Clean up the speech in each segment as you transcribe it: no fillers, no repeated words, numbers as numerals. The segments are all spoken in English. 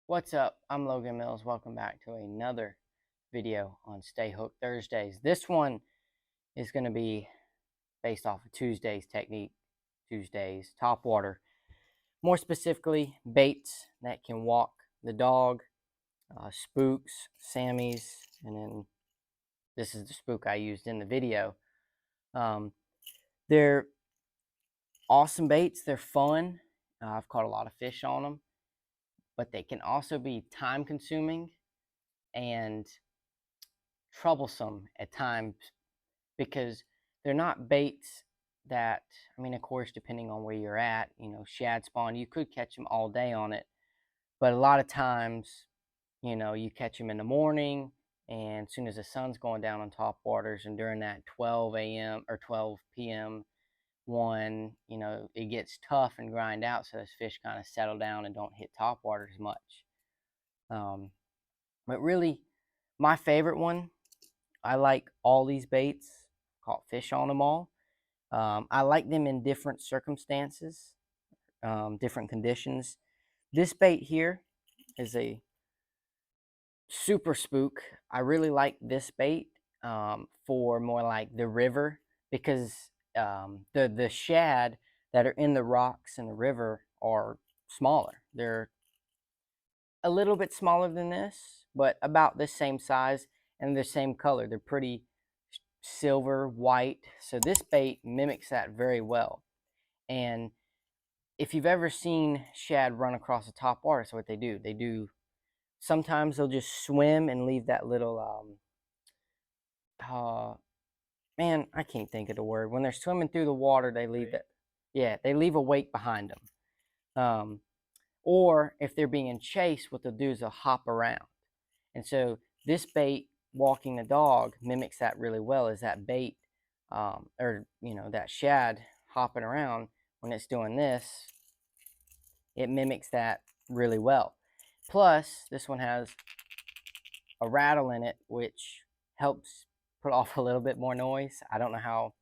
What's up? I'm Logan Mills. Welcome back to another video on Stay Hooked Thursdays. This one is going to be based off of Tuesday's technique, Tuesday's Topwater. More specifically, baits that can walk the dog, spooks, Sammys, and then this is the spook I used in the video. They're awesome baits. They're fun. I've caught a lot of fish on them, but they can also be time consuming and troublesome at times because they're not baits that, I mean, of course, depending on where you're at, shad spawn, you could catch them all day on it. But a lot of times, you catch them in the morning, and as soon as the sun's going down on top waters, and during that 12 a.m. or 12 p.m. one, it gets tough and grind out, so those fish kind of settle down and don't hit top water as much. But really, my favorite one, I like all these baits. Caught fish on them all. I like them in different circumstances, different conditions. This bait here is a super spook. I really like this bait for more like the river because the shad that are in the rocks in the river are smaller. They're a little bit smaller than this, but about the same size and the same color. They're pretty silver white, so this bait mimics that very well. And if you've ever seen shad run across the top water, that's what they do. Sometimes they'll just swim and leave that little man, I can't think of the word. When they're swimming through the water, they leave that. Yeah, they leave a wake behind them. Or if they're being chased, what they'll do is they'll hop around. And so this bait walking the dog mimics that really well. Is that bait or that shad hopping around, when it's doing this, it mimics that really well. Plus, this one has a rattle in it, which helps put off a little bit more noise. I don't know how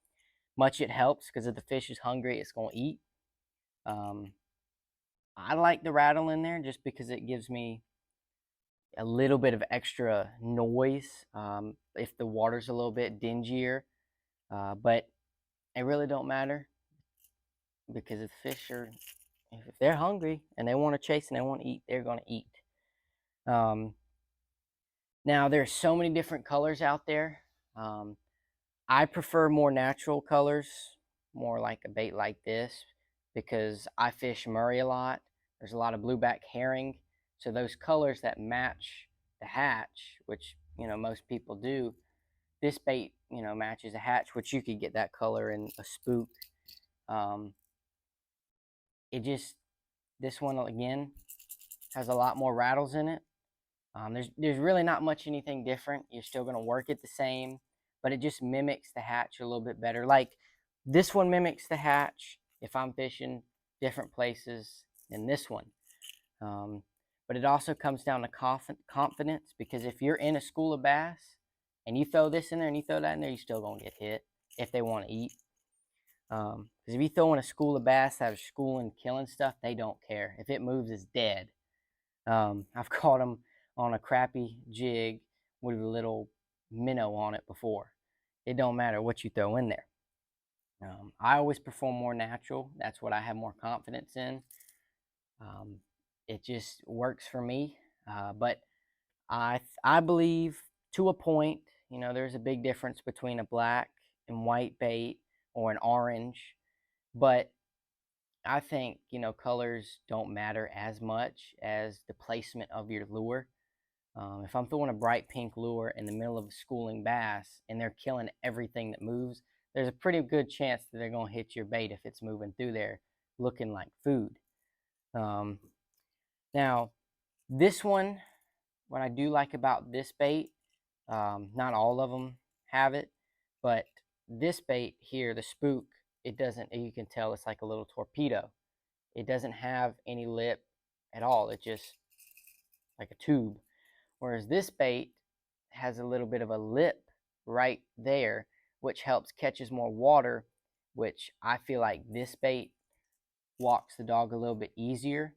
much it helps, because if the fish is hungry, it's going to eat. I like the rattle in there just because it gives me a little bit of extra noise if the water's a little bit dingier. But it really don't matter, because if they're hungry and they want to chase and they want to eat, they're going to eat. Now there's so many different colors out there. I prefer more natural colors, more like a bait like this, because I fish Murray a lot. There's a lot of blueback herring, so those colors that match the hatch, which most people do, this bait matches a hatch, which you could get that color in a spook. This one again has a lot more rattles in it. There's really not much anything different. You're still going to work it the same, but it just mimics the hatch a little bit better. Like this one mimics the hatch if I'm fishing different places than this one. But it also comes down to confidence, because if you're in a school of bass and you throw this in there and you throw that in there, you're still going to get hit if they want to eat. Because if you throw in a school of bass that are schooling, killing stuff, they don't care. If it moves, it's dead. I've caught them on a crappy jig with a little minnow on it before. It don't matter what you throw in there. I always perform more natural. That's what I have more confidence in. It just works for me. But I believe, to a point, there's a big difference between a black and white bait or an orange. But I think, colors don't matter as much as the placement of your lure. If I'm throwing a bright pink lure in the middle of a schooling bass and they're killing everything that moves, there's a pretty good chance that they're going to hit your bait if it's moving through there looking like food. Now, this one, what I do like about this bait, not all of them have it, but this bait here, the spook, it doesn't, you can tell it's like a little torpedo. It doesn't have any lip at all. It's just like a tube. Whereas this bait has a little bit of a lip right there, which helps catches more water, which I feel like this bait walks the dog a little bit easier.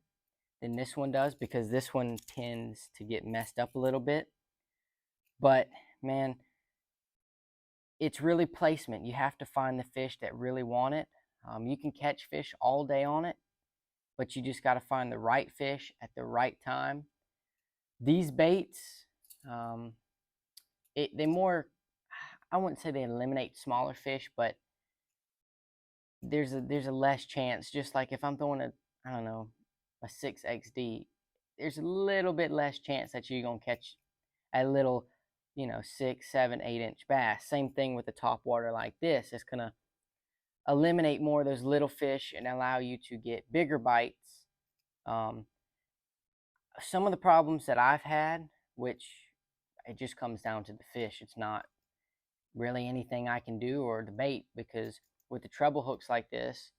than this one does, because this one tends to get messed up a little bit. But man, it's really placement. You have to find the fish that really want it. You can catch fish all day on it, but you just got to find the right fish at the right time. These baits, um, they more, I wouldn't say they eliminate smaller fish, but there's a less chance. Just like if I'm throwing a, I don't know, a 6XD, there's a little bit less chance that you're gonna catch a little, 6, 7, 8 inch bass. Same thing with the top water like this. It's gonna eliminate more of those little fish and allow you to get bigger bites. Some of the problems that I've had, which it just comes down to the fish. It's not really anything I can do or the bait, because with the treble hooks like this,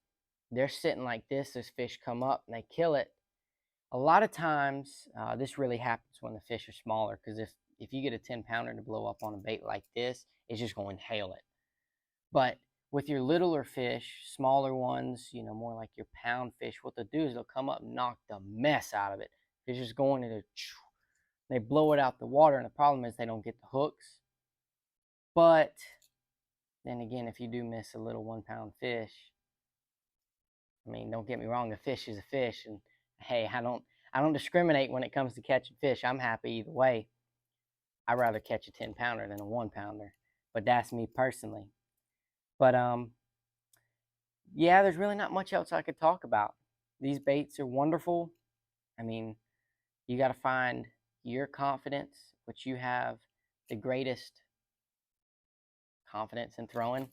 they're sitting like this. Those fish come up and they kill it. A lot of times, this really happens when the fish are smaller, because if you get a 10-pounder to blow up on a bait like this, it's just going to inhale it. But with your littler fish, smaller ones, more like your pound fish, what they'll do is they'll come up and knock the mess out of it. Fish is going to, they blow it out the water, and the problem is they don't get the hooks. But then again, if you do miss a little 1-pound fish, I mean, don't get me wrong, a fish is a fish, and hey, I don't discriminate when it comes to catching fish. I'm happy either way. I'd rather catch a 10-pounder than a 1-pounder, but that's me personally. But yeah, there's really not much else I could talk about. These baits are wonderful. I mean, you got to find your confidence, which you have the greatest confidence in throwing.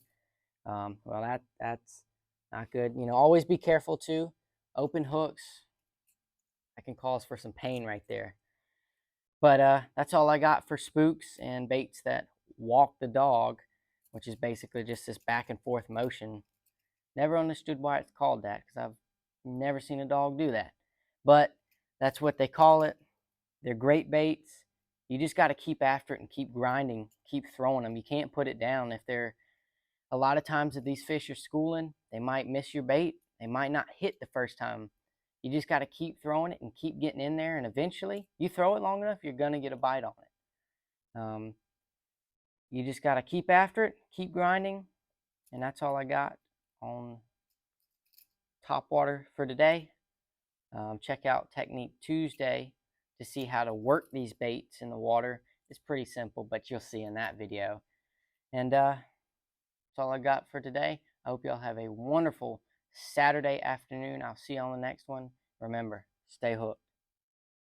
Well, that's not good. Always be careful too. Open hooks, that can cause for some pain right there. But that's all I got for spooks and baits that walk the dog, which is basically just this back and forth motion. Never understood why it's called that, because I've never seen a dog do that. But that's what they call it. They're great baits. You just got to keep after it and keep grinding, keep throwing them. You can't put it down. A lot of times if these fish are schooling, they might miss your bait. They might not hit the first time. You just got to keep throwing it and keep getting in there, and eventually, you throw it long enough, you're going to get a bite on it. You just got to keep after it, keep grinding, and that's all I got on Topwater for today. Check out Technique Tuesday to see how to work these baits in the water. It's pretty simple, but you'll see in that video. And that's all I got for today. I hope y'all have a wonderful Saturday afternoon. I'll see you on the next one. Remember, stay hooked.